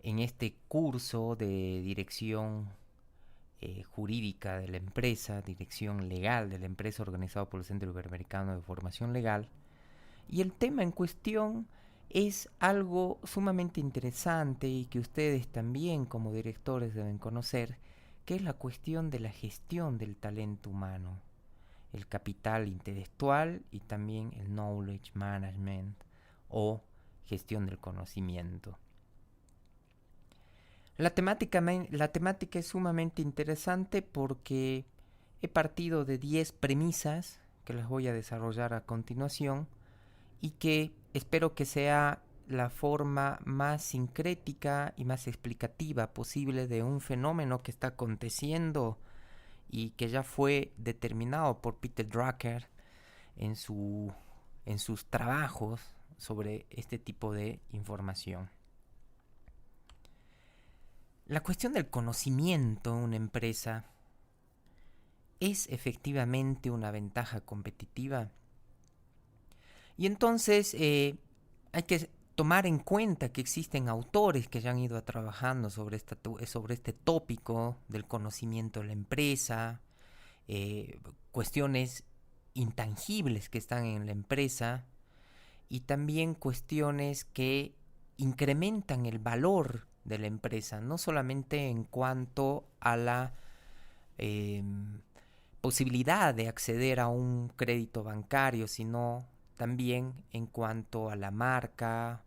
En este curso de dirección jurídica de la empresa, dirección legal de la empresa organizado por el Centro Iberoamericano de Formación Legal. Y el tema en cuestión es algo sumamente interesante y que ustedes también como directores deben conocer, que es la cuestión de la gestión del talento humano, el capital intelectual y también el knowledge management o gestión del conocimiento. La temática es sumamente interesante porque he partido de 10 premisas que las voy a desarrollar a continuación y que espero que sea la forma más sincrética y más explicativa posible de un fenómeno que está aconteciendo y que ya fue determinado por Peter Drucker en, en sus trabajos sobre este tipo de información. La cuestión del conocimiento en una empresa es efectivamente una ventaja competitiva. Y entonces hay que tomar en cuenta que existen autores que ya han ido trabajando sobre este tópico del conocimiento de la empresa, cuestiones intangibles que están en la empresa y también cuestiones que incrementan el valor de la empresa, no solamente en cuanto a la eh, posibilidad de acceder a un crédito bancario, sino también en cuanto a la marca,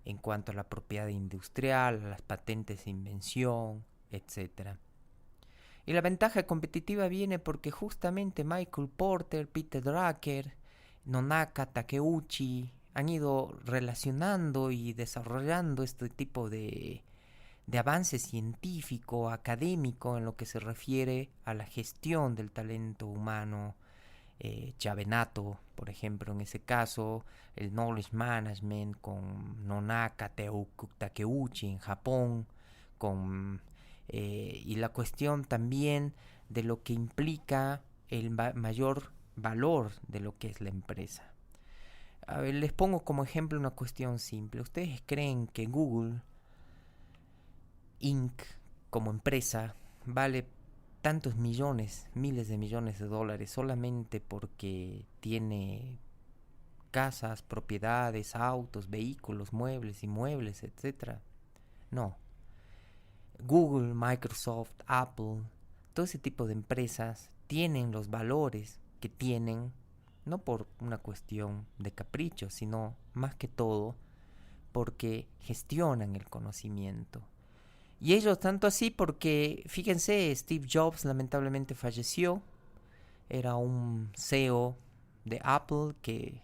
en cuanto a la propiedad industrial, a las patentes de invención, etcétera. Y la ventaja competitiva viene porque justamente Michael Porter, Peter Drucker, Nonaka Takeuchi han ido relacionando y desarrollando este tipo de avance científico, académico en lo que se refiere a la gestión del talento humano. Chiavenato, por ejemplo, en ese caso, el Knowledge Management con Nonaka Takeuchi en Japón, y la cuestión también de lo que implica el mayor valor de lo que es la empresa. A ver, les pongo como ejemplo una cuestión simple. ¿Ustedes creen que Google Inc. como empresa vale tantos millones, miles de millones de dólares solamente porque tiene casas, propiedades, autos, vehículos, muebles, inmuebles, etcétera? No. Google, Microsoft, Apple, todo ese tipo de empresas tienen los valores que tienen no por una cuestión de capricho, sino más que todo porque gestionan el conocimiento. Y ellos tanto así porque, fíjense, Steve Jobs lamentablemente falleció. Era un CEO de Apple que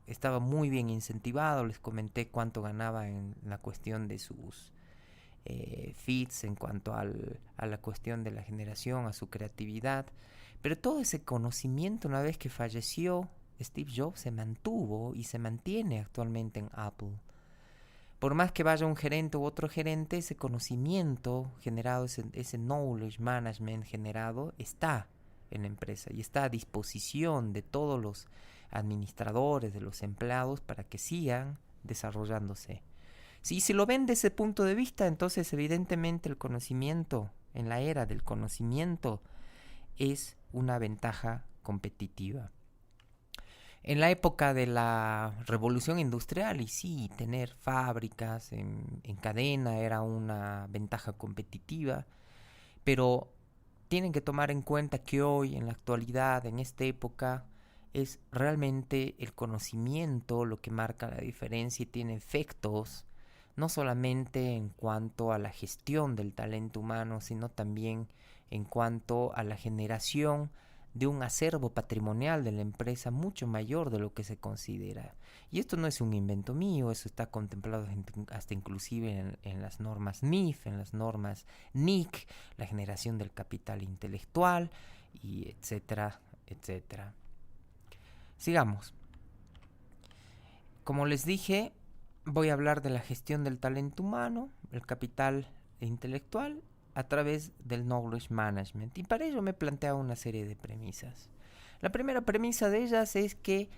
estaba muy bien incentivado. Les comenté cuánto ganaba en la cuestión de sus feeds, en cuanto a la cuestión de la generación, a su creatividad. Pero todo ese conocimiento, una vez que falleció, Steve Jobs se mantuvo y se mantiene actualmente en Apple. Por más que vaya un gerente u otro gerente, ese conocimiento generado, ese knowledge management generado, está en la empresa y está a disposición de todos los administradores, de los empleados, para que sigan desarrollándose. Si lo ven desde ese punto de vista, entonces evidentemente el conocimiento, en la era del conocimiento, es una ventaja competitiva. En la época de la revolución industrial, y sí, tener fábricas en cadena era una ventaja competitiva, pero tienen que tomar en cuenta que hoy, en la actualidad, en esta época, es realmente el conocimiento lo que marca la diferencia y tiene efectos no solamente en cuanto a la gestión del talento humano, sino también en cuanto a la generación de un acervo patrimonial de la empresa mucho mayor de lo que se considera. Y esto no es un invento mío, eso está contemplado hasta inclusive en las normas NIF, en las normas NIC, la generación del capital intelectual, y etcétera, etcétera. Sigamos. Como les dije, voy a hablar de la gestión del talento humano, el capital intelectual, a través del knowledge management. Y para ello me he planteado una serie de premisas. La primera premisa de ellas es que,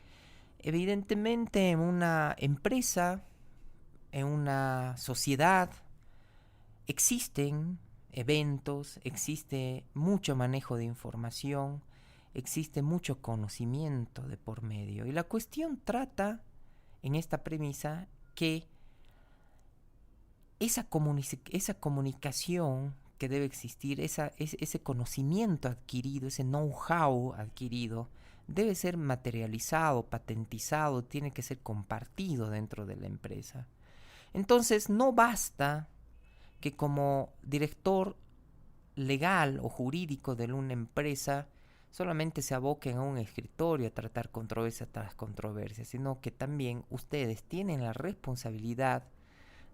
evidentemente, en una empresa, en una sociedad, existen eventos, existe mucho manejo de información, existe mucho conocimiento de por medio. Y la cuestión trata, en esta premisa, que esa comunicación que debe existir, ese conocimiento adquirido, ese know-how adquirido, debe ser materializado, patentizado, tiene que ser compartido dentro de la empresa. Entonces no basta que como director legal o jurídico de una empresa solamente se aboquen a un escritorio a tratar controversia tras controversia, sino que también ustedes tienen la responsabilidad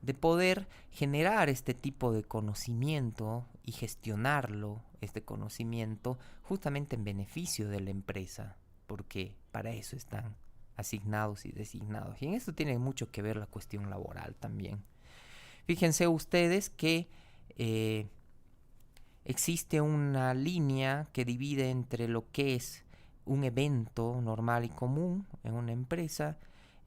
de poder generar este tipo de conocimiento y gestionarlo, este conocimiento, justamente en beneficio de la empresa, porque para eso están asignados y designados. Y en esto tiene mucho que ver la cuestión laboral también. Fíjense ustedes que existe una línea que divide entre lo que es un evento normal y común en una empresa,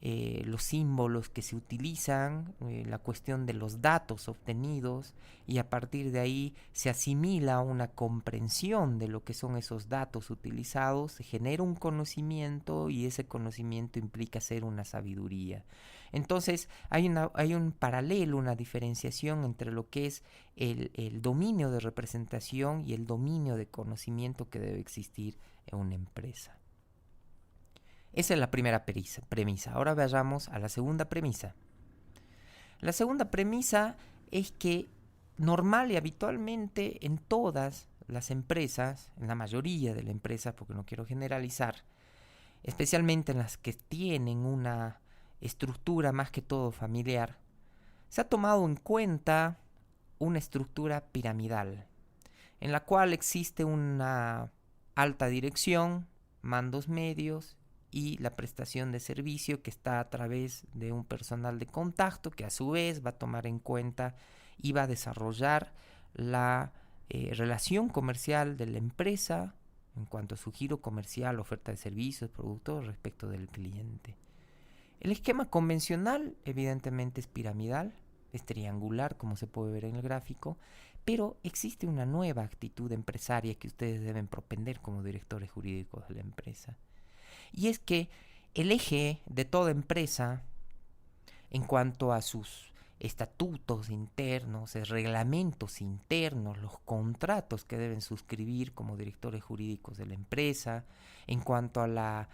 los símbolos que se utilizan, la cuestión de los datos obtenidos, y a partir de ahí se asimila una comprensión de lo que son esos datos utilizados, se genera un conocimiento y ese conocimiento implica ser una sabiduría. Entonces hay un paralelo, una diferenciación entre lo que es el dominio de representación y el dominio de conocimiento que debe existir en una empresa. Esa es la primera premisa. Ahora vayamos a la segunda premisa. La segunda premisa es que normal y habitualmente en todas las empresas, en la mayoría de las empresas, porque no quiero generalizar, especialmente en las que tienen una estructura más que todo familiar, se ha tomado en cuenta una estructura piramidal, en la cual existe una alta dirección, mandos medios y la prestación de servicio que está a través de un personal de contacto que a su vez va a tomar en cuenta y va a desarrollar la relación comercial de la empresa en cuanto a su giro comercial, oferta de servicios, productos respecto del cliente. El esquema convencional evidentemente es piramidal, es triangular como se puede ver en el gráfico, pero existe una nueva actitud empresaria que ustedes deben propender como directores jurídicos de la empresa. Y es que el eje de toda empresa en cuanto a sus estatutos internos, reglamentos internos, los contratos que deben suscribir como directores jurídicos de la empresa, en cuanto a la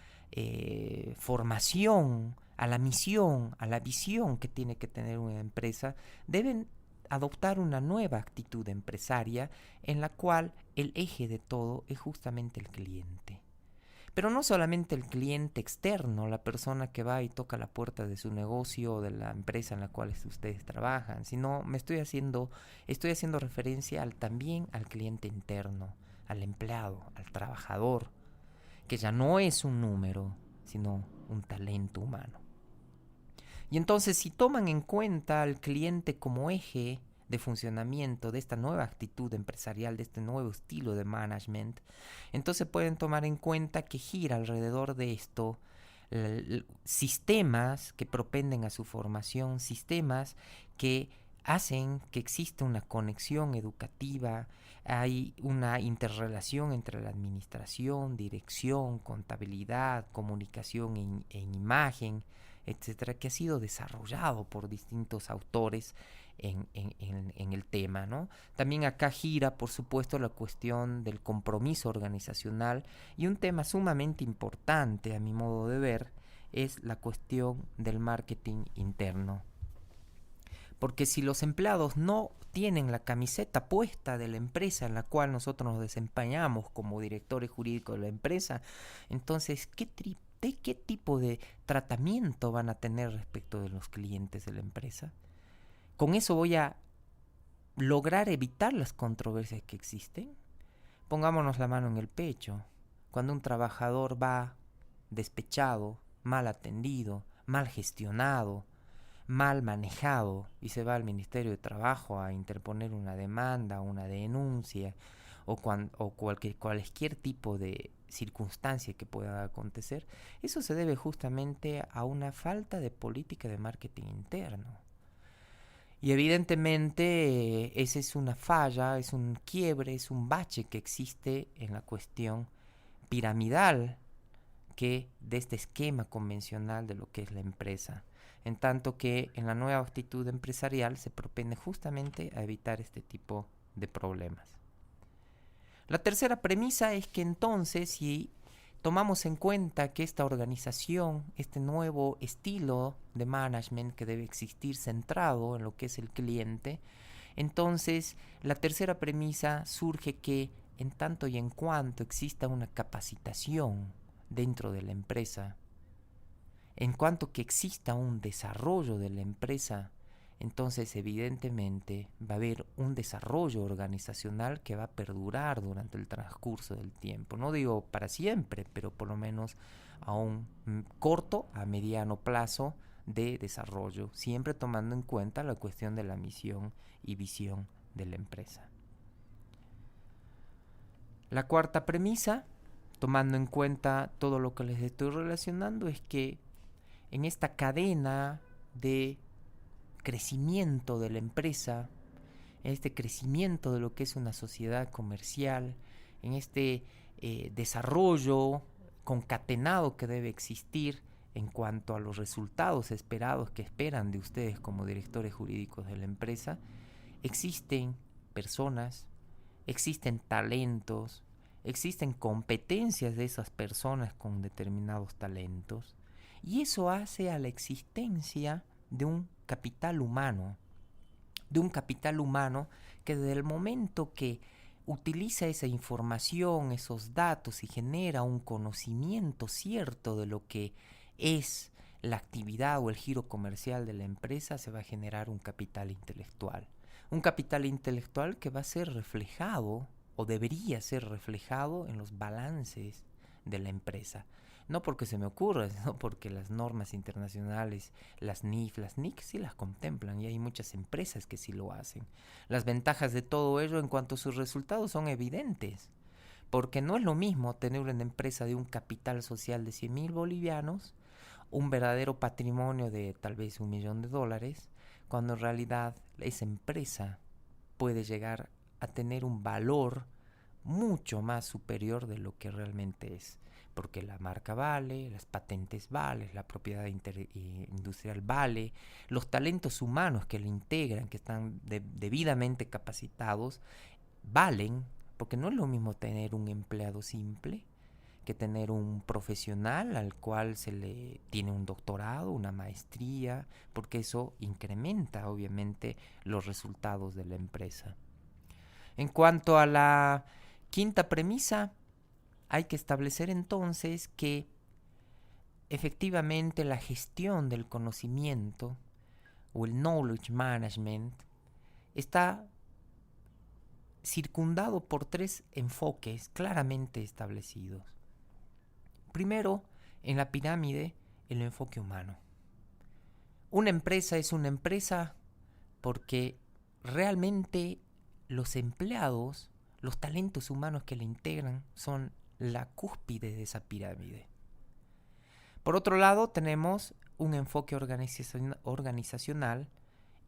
formación, a la misión, a la visión que tiene que tener una empresa, deben adoptar una nueva actitud empresaria en la cual el eje de todo es justamente el cliente. Pero no solamente el cliente externo, la persona que va y toca la puerta de su negocio o de la empresa en la cual ustedes trabajan, sino estoy haciendo referencia también al cliente interno, al empleado, al trabajador, que ya no es un número, sino un talento humano. Y entonces, si toman en cuenta al cliente como eje de funcionamiento de esta nueva actitud empresarial, de este nuevo estilo de management, entonces pueden tomar en cuenta que gira alrededor de esto sistemas que propenden a su formación, sistemas que hacen que exista una conexión educativa, hay una interrelación entre la administración, dirección, contabilidad, comunicación en imagen, etcétera, que ha sido desarrollado por distintos autores en el tema, ¿no? También acá gira, por supuesto, la cuestión del compromiso organizacional, y un tema sumamente importante, a mi modo de ver, es la cuestión del marketing interno. Porque si los empleados no tienen la camiseta puesta de la empresa en la cual nosotros nos desempeñamos como directores jurídicos de la empresa, entonces, ¿qué tipo de tratamiento van a tener respecto de los clientes de la empresa? ¿Con eso voy a lograr evitar las controversias que existen? Pongámonos la mano en el pecho. Cuando un trabajador va despechado, mal atendido, mal gestionado, mal manejado y se va al Ministerio de Trabajo a interponer una demanda, una denuncia o cualquier tipo de circunstancia que pueda acontecer, eso se debe justamente a una falta de política de marketing interno. Y evidentemente esa es una falla, es un quiebre, es un bache que existe en la cuestión piramidal que de este esquema convencional de lo que es la empresa. En tanto que en la nueva actitud empresarial se propende justamente a evitar este tipo de problemas. La tercera premisa es que entonces, si tomamos en cuenta que esta organización, este nuevo estilo de management que debe existir centrado en lo que es el cliente, entonces la tercera premisa surge que en tanto y en cuanto exista una capacitación dentro de la empresa, en cuanto que exista un desarrollo de la empresa, entonces evidentemente va a haber un desarrollo organizacional que va a perdurar durante el transcurso del tiempo. No digo para siempre, pero por lo menos a un corto, a mediano plazo de desarrollo, siempre tomando en cuenta la cuestión de la misión y visión de la empresa. La cuarta premisa, tomando en cuenta todo lo que les estoy relacionando, es que en esta cadena de crecimiento de la empresa, en este crecimiento de lo que es una sociedad comercial, en este desarrollo concatenado que debe existir en cuanto a los resultados esperados que esperan de ustedes como directores jurídicos de la empresa, existen personas, existen talentos, existen competencias de esas personas con determinados talentos, y eso hace a la existencia de un capital humano, que desde el momento que utiliza esa información, esos datos y genera un conocimiento cierto de lo que es la actividad o el giro comercial de la empresa, se va a generar un capital intelectual. Un capital intelectual que va a ser reflejado o debería ser reflejado en los balances de la empresa. No porque se me ocurra, sino porque las normas internacionales, las NIF, las NIC sí las contemplan y hay muchas empresas que sí lo hacen. Las ventajas de todo ello en cuanto a sus resultados son evidentes, porque no es lo mismo tener una empresa de un capital social de 100.000 bolivianos, un verdadero patrimonio de tal vez $1.000.000, cuando en realidad esa empresa puede llegar a tener un valor mucho más superior de lo que realmente es, porque la marca vale, las patentes valen, la propiedad industrial vale, los talentos humanos que la integran, que están debidamente capacitados, valen, porque no es lo mismo tener un empleado simple que tener un profesional al cual se le tiene un doctorado, una maestría, porque eso incrementa obviamente los resultados de la empresa. En cuanto a la quinta premisa, hay que establecer entonces que efectivamente la gestión del conocimiento o el knowledge management está circundado por tres enfoques claramente establecidos. Primero, en la pirámide, el enfoque humano. Una empresa es una empresa porque realmente los empleados, los talentos humanos que la integran son la cúspide de esa pirámide. Por otro lado, tenemos un enfoque organizacional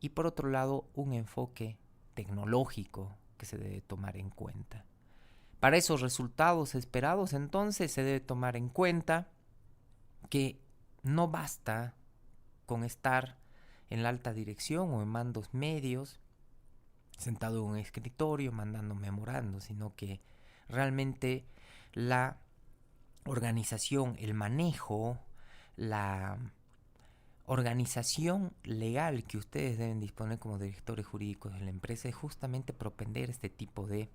y por otro lado un enfoque tecnológico que se debe tomar en cuenta. Para esos resultados esperados, entonces, se debe tomar en cuenta que no basta con estar en la alta dirección o en mandos medios, sentado en un escritorio, mandando memorandos, sino que realmente la organización, el manejo, la organización legal que ustedes deben disponer como directores jurídicos de la empresa es justamente propender este tipo de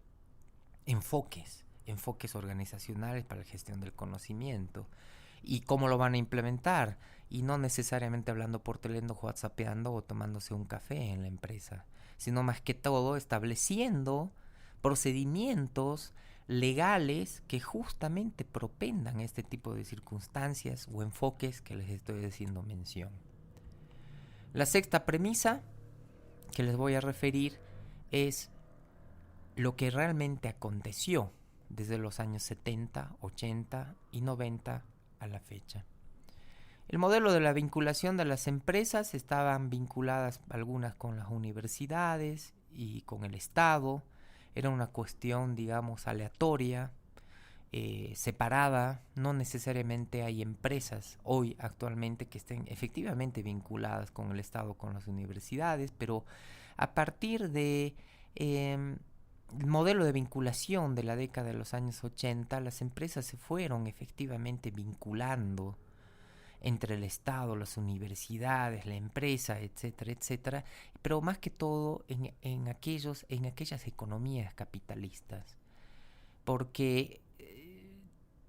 enfoques organizacionales para la gestión del conocimiento. ¿Y cómo lo van a implementar? Y no necesariamente hablando por teléfono, whatsappeando o tomándose un café en la empresa, sino más que todo estableciendo procedimientos legales que justamente propendan este tipo de circunstancias o enfoques que les estoy haciendo mención. La sexta premisa que les voy a referir es lo que realmente aconteció desde los años 70, 80 y 90 a la fecha. El modelo de la vinculación de las empresas estaban vinculadas algunas con las universidades y con el Estado. Era una cuestión, digamos, aleatoria, separada. No necesariamente hay empresas hoy actualmente que estén efectivamente vinculadas con el Estado, con las universidades, pero a partir de el modelo de vinculación de la década de los años 80, las empresas se fueron efectivamente vinculando entre el Estado, las universidades, la empresa, etcétera, etcétera, pero más que todo en aquellas economías capitalistas, porque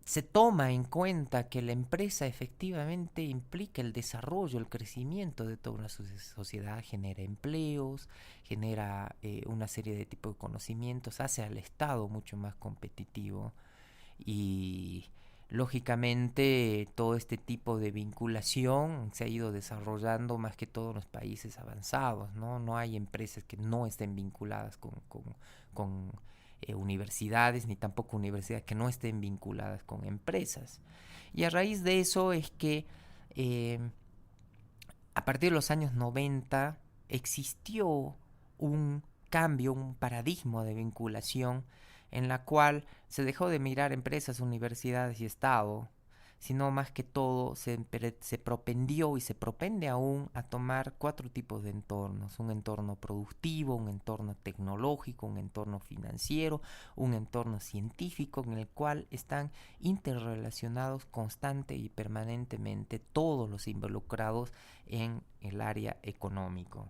se toma en cuenta que la empresa efectivamente implica el desarrollo, el crecimiento de toda una sociedad, genera empleos, genera una serie de tipos de conocimientos, hace al Estado mucho más competitivo y lógicamente todo este tipo de vinculación se ha ido desarrollando más que todo en los países avanzados, ¿no? No hay empresas que no estén vinculadas con universidades, ni tampoco universidades que no estén vinculadas con empresas. Y a raíz de eso es que eh, a partir de los años 90 existió un cambio, un paradigma de vinculación en la cual se dejó de mirar empresas, universidades y Estado, sino más que todo se propendió y se propende aún a tomar 4 tipos de entornos: un entorno productivo, un entorno tecnológico, un entorno financiero, un entorno científico, en el cual están interrelacionados constante y permanentemente todos los involucrados en el área económico.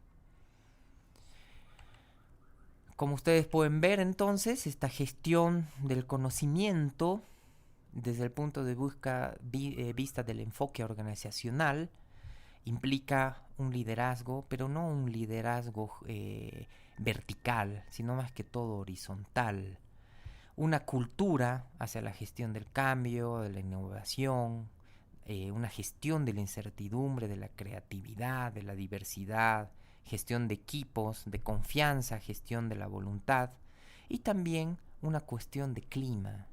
Como ustedes pueden ver, entonces, esta gestión del conocimiento desde el punto de vista del enfoque organizacional implica un liderazgo, pero no un liderazgo vertical, sino más que todo horizontal. Una cultura hacia la gestión del cambio, de la innovación, una gestión de la incertidumbre, de la creatividad, de la diversidad, gestión de equipos, de confianza, gestión de la voluntad y también una cuestión de clima.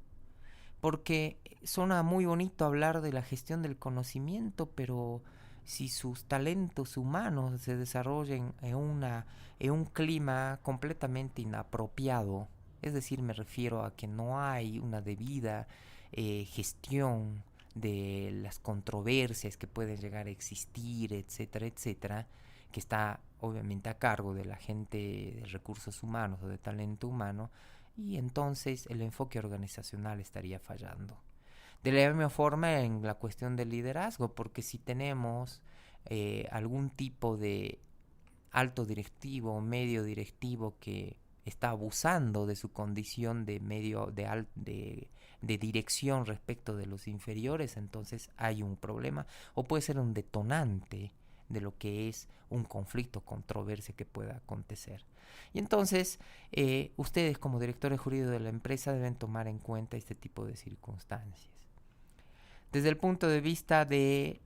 Porque suena muy bonito hablar de la gestión del conocimiento, pero si sus talentos humanos se desarrollan en un clima completamente inapropiado, es decir, me refiero a que no hay una debida gestión de las controversias que pueden llegar a existir, etcétera, etcétera, que está obviamente a cargo de la gente de recursos humanos o de talento humano, y entonces el enfoque organizacional estaría fallando. De la misma forma en la cuestión del liderazgo, porque si tenemos algún tipo de alto directivo o medio directivo que está abusando de su condición de de dirección respecto de los inferiores, entonces hay un problema o puede ser un detonante de lo que es un conflicto, controversia que pueda acontecer. Y entonces ustedes como directores jurídicos de la empresa deben tomar en cuenta este tipo de circunstancias. Desde el punto de vista de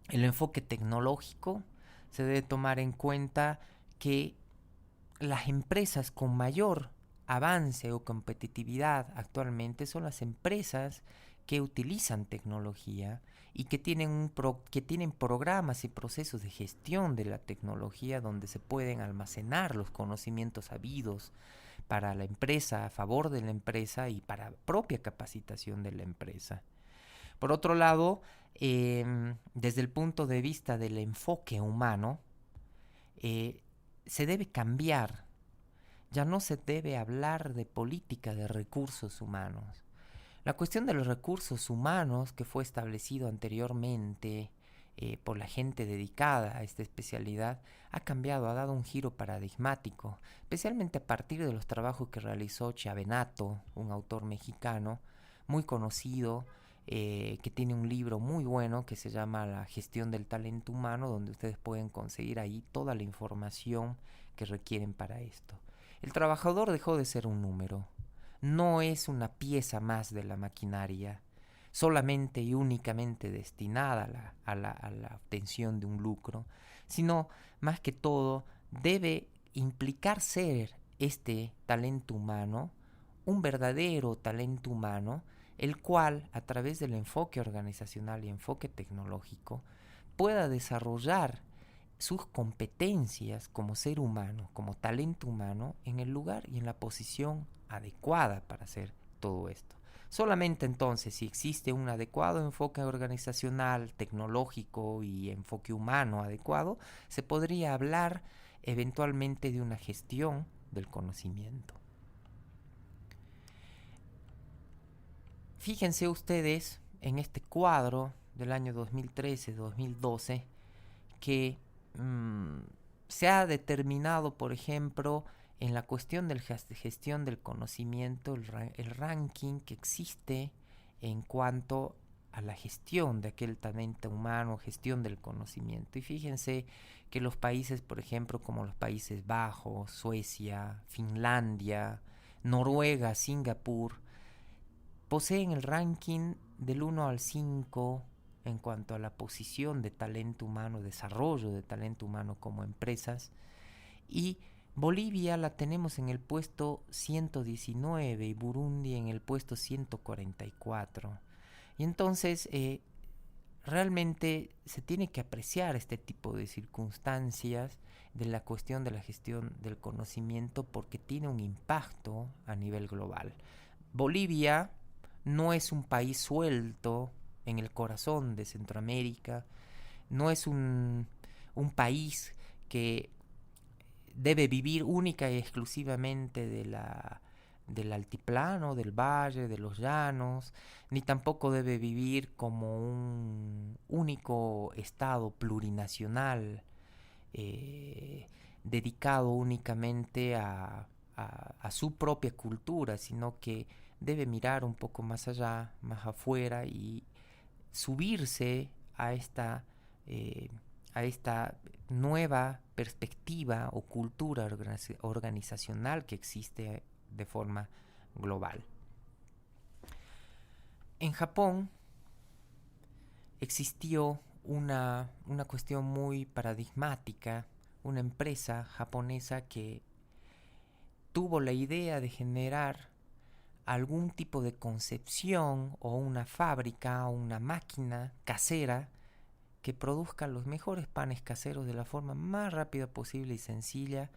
el enfoque tecnológico, se debe tomar en cuenta que las empresas con mayor avance o competitividad actualmente son las empresas que utilizan tecnología y que tienen programas y procesos de gestión de la tecnología donde se pueden almacenar los conocimientos habidos para la empresa, a favor de la empresa y para propia capacitación de la empresa. Por otro lado, desde el punto de vista del enfoque humano, se debe cambiar. Ya no se debe hablar de política de recursos humanos. La cuestión de los recursos humanos, que fue establecido anteriormente por la gente dedicada a esta especialidad, ha cambiado, ha dado un giro paradigmático, especialmente a partir de los trabajos que realizó Chiavenato, un autor mexicano muy conocido, que tiene un libro muy bueno que se llama La gestión del talento humano, donde ustedes pueden conseguir ahí toda la información que requieren para esto. El trabajador dejó de ser un número, no es una pieza más de la maquinaria, solamente y únicamente destinada a la obtención de un lucro, sino más que todo debe implicar ser este talento humano un verdadero talento humano el cual, a través del enfoque organizacional y enfoque tecnológico, pueda desarrollar sus competencias como ser humano, como talento humano, en el lugar y en la posición adecuada para hacer todo esto. Solamente entonces, si existe un adecuado enfoque organizacional, tecnológico y enfoque humano adecuado, se podría hablar eventualmente de una gestión del conocimiento. Fíjense ustedes en este cuadro del año 2013-2012 que se ha determinado, por ejemplo, en la cuestión de gestión del conocimiento, el ranking que existe en cuanto a la gestión de aquel talento humano, gestión del conocimiento. Y fíjense que los países, por ejemplo, como los Países Bajos, Suecia, Finlandia, Noruega, Singapur, poseen el ranking del 1 al 5 en cuanto a la posición de talento humano, desarrollo de talento humano como empresas, y Bolivia la tenemos en el puesto 119 y Burundi en el puesto 144. Y entonces realmente se tiene que apreciar este tipo de circunstancias de la cuestión de la gestión del conocimiento porque tiene un impacto a nivel global. Bolivia no es un país suelto en el corazón de Centroamérica, no es un país que debe vivir única y exclusivamente del altiplano, del valle, de los llanos, ni tampoco debe vivir como un único estado plurinacional dedicado únicamente a su propia cultura, sino que debe mirar un poco más allá, más afuera y subirse a esta nueva perspectiva o cultura organizacional que existe de forma global. En Japón existió una cuestión muy paradigmática, una empresa japonesa que tuvo la idea de generar algún tipo de concepción o una fábrica o una máquina casera que produzca los mejores panes caseros de la forma más rápida posible y sencilla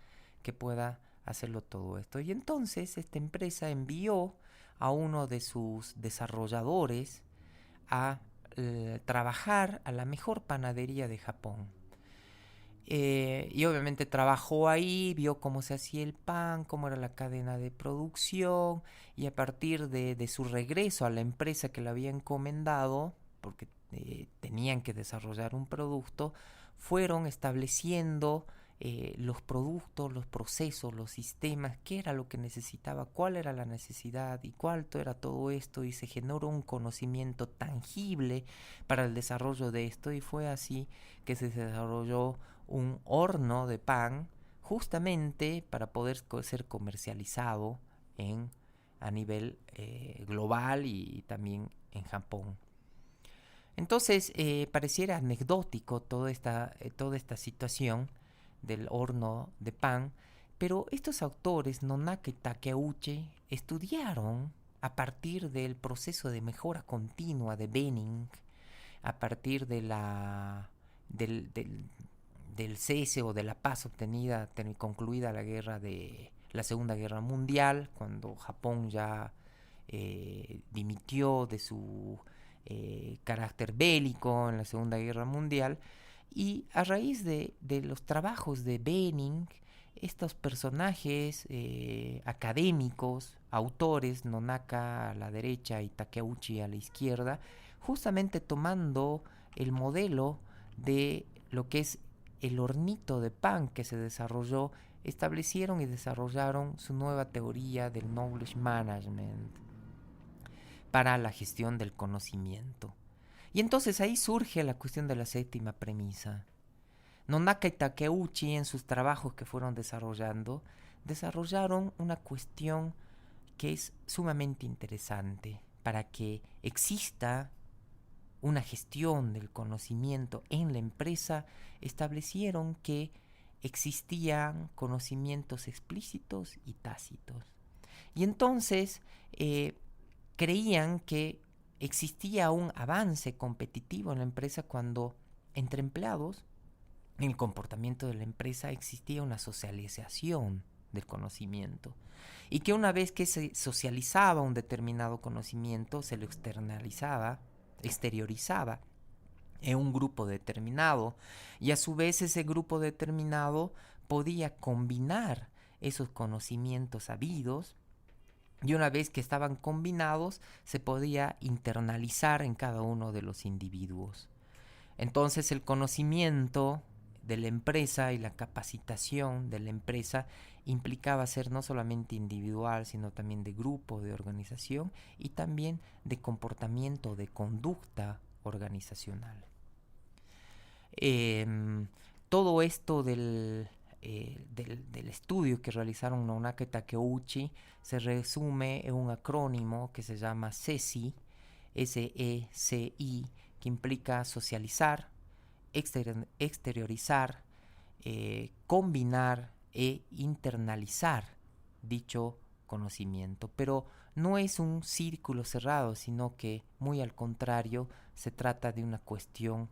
que pueda hacerlo todo esto. Y entonces esta empresa envió a uno de sus desarrolladores a trabajar a la mejor panadería de Japón. Y obviamente trabajó ahí, vio cómo se hacía el pan, cómo era la cadena de producción, y a partir de su regreso a la empresa que le había encomendado, porque tenían que desarrollar un producto, fueron estableciendo los productos, los procesos, los sistemas, qué era lo que necesitaba, cuál era la necesidad y cuánto era todo esto, y se generó un conocimiento tangible para el desarrollo de esto, y fue así que se desarrolló un horno de pan justamente para poder ser comercializado a nivel global y también en Japón. Entonces pareciera anecdótico toda esta situación del horno de pan, pero estos autores, Nonaka y Takeuchi, estudiaron a partir del proceso de mejora continua de Benning, a partir de del cese o de la paz obtenida concluida la Segunda Guerra Mundial, cuando Japón ya dimitió de su carácter bélico en la Segunda Guerra Mundial, y a raíz de los trabajos de Benning, estos personajes académicos, autores, Nonaka a la derecha y Takeuchi a la izquierda, justamente tomando el modelo de lo que es el hornito de pan que se desarrolló, establecieron y desarrollaron su nueva teoría del knowledge management para la gestión del conocimiento. Y entonces ahí surge la cuestión de la séptima premisa. Nonaka y Takeuchi, en sus trabajos que fueron desarrollaron una cuestión que es sumamente interesante para que exista una gestión del conocimiento en la empresa. Establecieron que existían conocimientos explícitos y tácitos. Y entonces creían que existía un avance competitivo en la empresa cuando entre empleados, en el comportamiento de la empresa, existía una socialización del conocimiento. Y que una vez que se socializaba un determinado conocimiento, se lo exteriorizaba en un grupo determinado. Y a su vez ese grupo determinado podía combinar esos conocimientos habidos, y una vez que estaban combinados se podía internalizar en cada uno de los individuos. Entonces el conocimiento de la empresa y la capacitación de la empresa implicaba ser no solamente individual, sino también de grupo, de organización y también de comportamiento, de conducta organizacional. Todo esto del estudio que realizaron Nonaka y Takeuchi se resume en un acrónimo que se llama SECI, SECI, que implica socializar, exteriorizar, combinar e internalizar dicho conocimiento. Pero no es un círculo cerrado, sino que muy al contrario se trata de una cuestión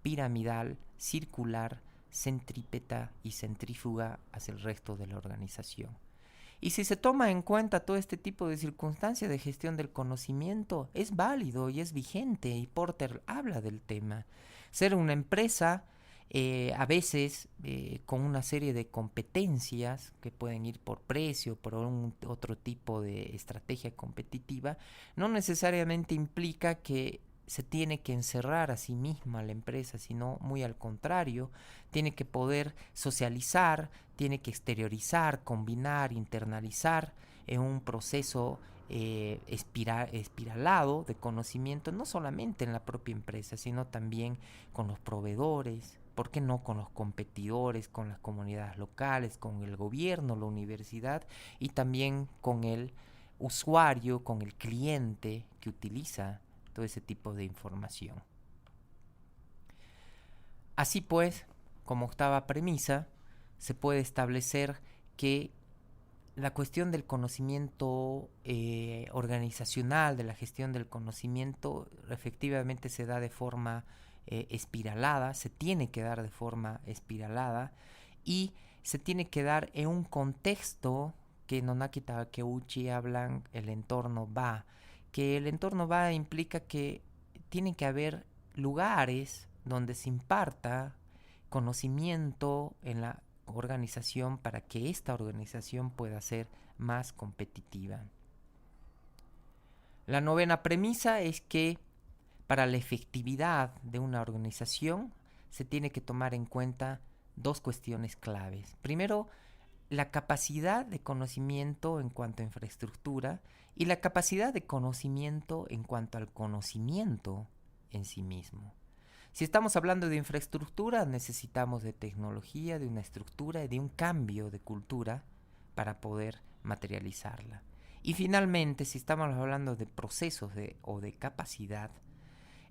piramidal, circular, centrípeta y centrífuga hacia el resto de la organización. Y si se toma en cuenta todo este tipo de circunstancias de gestión del conocimiento, es válido y es vigente, y Porter habla del tema. Ser una empresa, a veces con una serie de competencias que pueden ir por precio, por otro tipo de estrategia competitiva, no necesariamente implica que se tiene que encerrar a sí misma la empresa, sino muy al contrario, tiene que poder socializar, tiene que exteriorizar, combinar, internalizar en un proceso espiralado de conocimiento, no solamente en la propia empresa, sino también con los proveedores, ¿por qué no con los competidores, con las comunidades locales, con el gobierno, la universidad y también con el usuario, con el cliente que utiliza todo ese tipo de información? Así pues, como octava premisa, se puede establecer que la cuestión del conocimiento organizacional, de la gestión del conocimiento, efectivamente se da de forma espiralada, se tiene que dar de forma espiralada y se tiene que dar en un contexto que Nonaka y Takeuchi hablan, el entorno va, que el entorno va implica que tiene que haber lugares donde se imparta conocimiento en la organización para que esta organización pueda ser más competitiva. La novena premisa es que para la efectividad de una organización se tiene que tomar en cuenta dos cuestiones claves. Primero, la capacidad de conocimiento en cuanto a infraestructura y la capacidad de conocimiento en cuanto al conocimiento en sí mismo. Si estamos hablando de infraestructura, necesitamos de tecnología, de una estructura y de un cambio de cultura para poder materializarla. Y finalmente, si estamos hablando de procesos o de capacidad,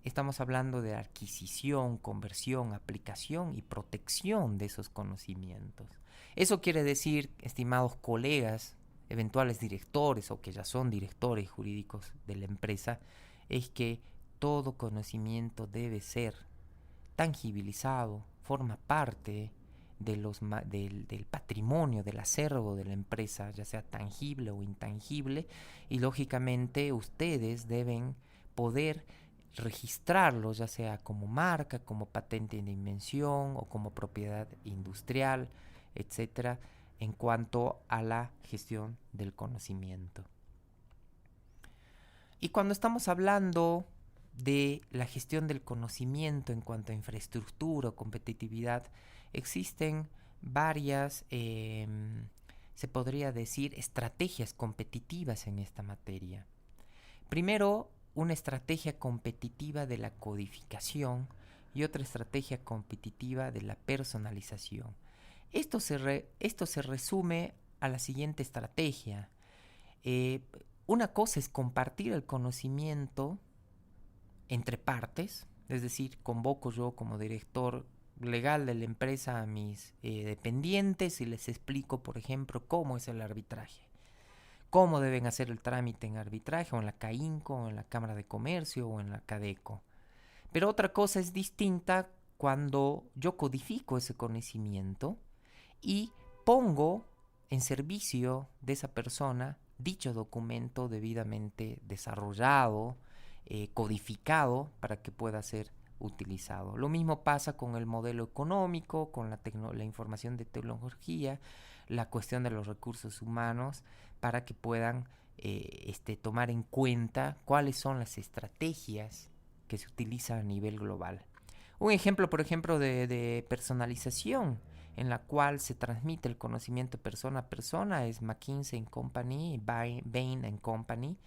estamos hablando de adquisición, conversión, aplicación y protección de esos conocimientos. Eso quiere decir, estimados colegas, eventuales directores o que ya son directores jurídicos de la empresa, es que todo conocimiento debe ser tangibilizado, forma parte del patrimonio, del acervo de la empresa, ya sea tangible o intangible, y lógicamente ustedes deben poder registrarlo, ya sea como marca, como patente de invención o como propiedad industrial, etcétera, en cuanto a la gestión del conocimiento. Y cuando estamos hablando de la gestión del conocimiento en cuanto a infraestructura o competitividad, existen varias, se podría decir, estrategias competitivas en esta materia. Primero, una estrategia competitiva de la codificación y otra estrategia competitiva de la personalización. Esto se resume a la siguiente estrategia. Una cosa es compartir el conocimiento entre partes, es decir, convoco yo como director legal de la empresa a mis dependientes y les explico, por ejemplo, cómo es el arbitraje, cómo deben hacer el trámite en arbitraje, o en la CAINCO, o en la Cámara de Comercio, o en la CADECO. Pero otra cosa es distinta cuando yo codifico ese conocimiento y pongo en servicio de esa persona dicho documento debidamente desarrollado, codificado para que pueda ser utilizado. Lo mismo pasa con el modelo económico, con la información de tecnología, la cuestión de los recursos humanos, para que puedan tomar en cuenta cuáles son las estrategias que se utilizan a nivel global. Un ejemplo, por ejemplo, de personalización en la cual se transmite el conocimiento persona a persona es McKinsey & Company, Bain & Company,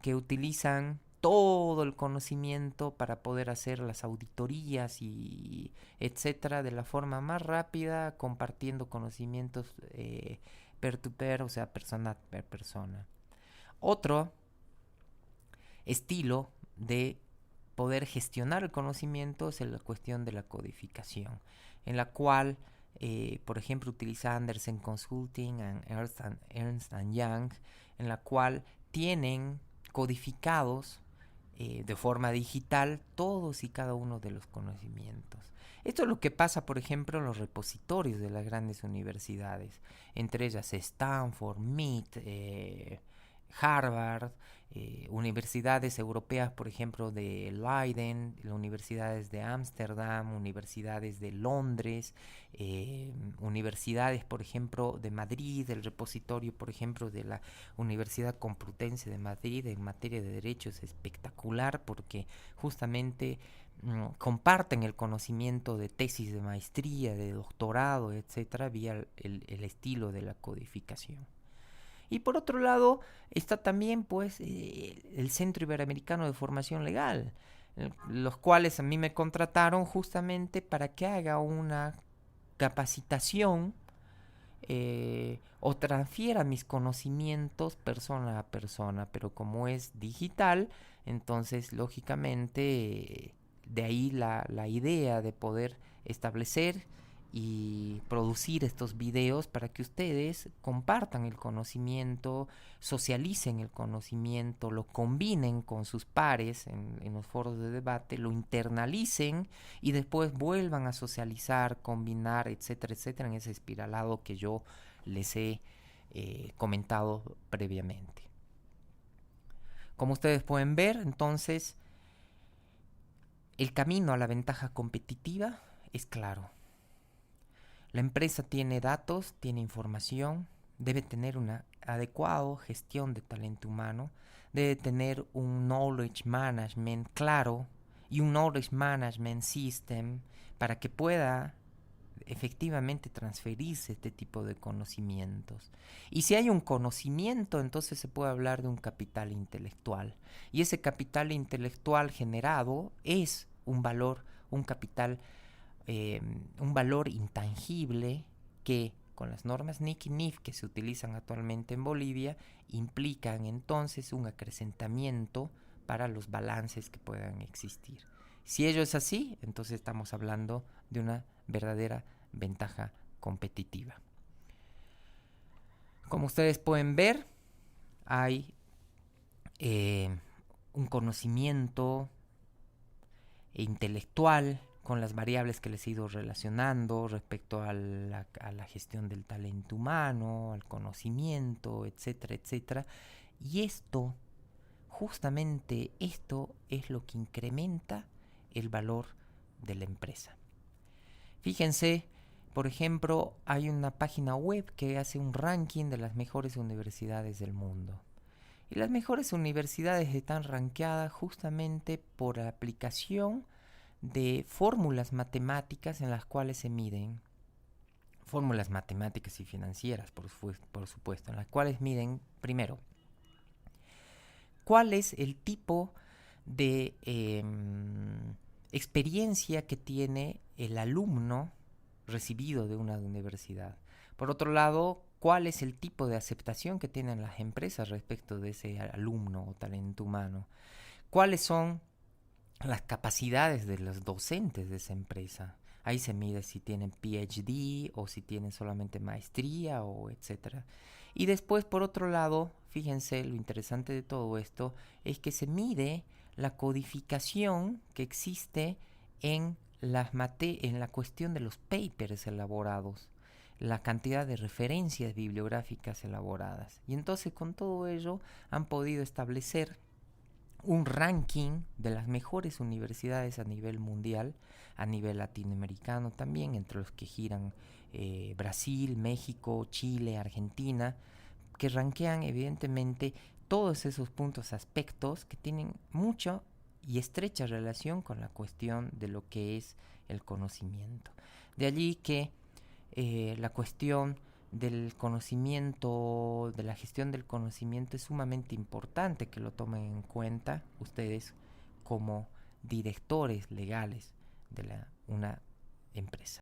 que utilizan todo el conocimiento para poder hacer las auditorías y etcétera de la forma más rápida, compartiendo conocimientos peer-to-peer, o sea, persona per persona. Otro estilo de poder gestionar el conocimiento es la cuestión de la codificación, en la cual, por ejemplo, utiliza Andersen Consulting y Ernst Young, en la cual tienen codificados de forma digital todos y cada uno de los conocimientos. Esto es lo que pasa, por ejemplo, en los repositorios de las grandes universidades, entre ellas Stanford, MIT, Harvard, universidades europeas, por ejemplo, de Leiden, universidades de Ámsterdam, universidades de Londres, universidades, por ejemplo, de Madrid, el repositorio, por ejemplo, de la Universidad Complutense de Madrid en materia de derechos es espectacular porque justamente comparten el conocimiento de tesis de maestría, de doctorado, etcétera, vía el estilo de la codificación. Y por otro lado está también pues el Centro Iberoamericano de Formación Legal, los cuales a mí me contrataron justamente para que haga una capacitación o transfiera mis conocimientos persona a persona, pero como es digital, entonces lógicamente de ahí la idea de poder establecer y producir estos videos para que ustedes compartan el conocimiento, socialicen el conocimiento, lo combinen con sus pares en los foros de debate, lo internalicen y después vuelvan a socializar, combinar, etcétera, etcétera, en ese espiralado que yo les he comentado previamente. Como ustedes pueden ver, entonces, el camino a la ventaja competitiva es claro. La empresa tiene datos, tiene información, debe tener una adecuada gestión de talento humano, debe tener un knowledge management claro y un knowledge management system para que pueda efectivamente transferirse este tipo de conocimientos. Y si hay un conocimiento, entonces se puede hablar de un capital intelectual. Y ese capital intelectual generado es un valor, un capital un valor intangible que con las normas NIC y NIF que se utilizan actualmente en Bolivia implican entonces un acrecentamiento para los balances que puedan existir. Si ello es así, entonces estamos hablando de una verdadera ventaja competitiva. Como ustedes pueden ver, hay un conocimiento intelectual con las variables que les he ido relacionando respecto a la gestión del talento humano, al conocimiento, etcétera, etcétera. Y esto, justamente esto es lo que incrementa el valor de la empresa. Fíjense, por ejemplo, hay una página web que hace un ranking de las mejores universidades del mundo. Y las mejores universidades están rankeadas justamente por la aplicación de fórmulas matemáticas en las cuales se miden, fórmulas matemáticas y financieras, por supuesto, en las cuales miden, primero, cuál es el tipo de experiencia que tiene el alumno recibido de una universidad. Por otro lado, cuál es el tipo de aceptación que tienen las empresas respecto de ese alumno o talento humano. Cuáles son las capacidades de los docentes de esa empresa. Ahí se mide si tienen PhD o si tienen solamente maestría o etcétera. Y después, por otro lado, fíjense, lo interesante de todo esto es que se mide la codificación que existe en en la cuestión de los papers elaborados, la cantidad de referencias bibliográficas elaboradas. Y entonces con todo ello han podido establecer un ranking de las mejores universidades a nivel mundial, a nivel latinoamericano también, entre los que giran Brasil, México, Chile, Argentina, que rankean evidentemente todos esos puntos, aspectos que tienen mucha y estrecha relación con la cuestión de lo que es el conocimiento. De allí que la cuestión del conocimiento, de la gestión del conocimiento es sumamente importante que lo tomen en cuenta ustedes como directores legales de una empresa.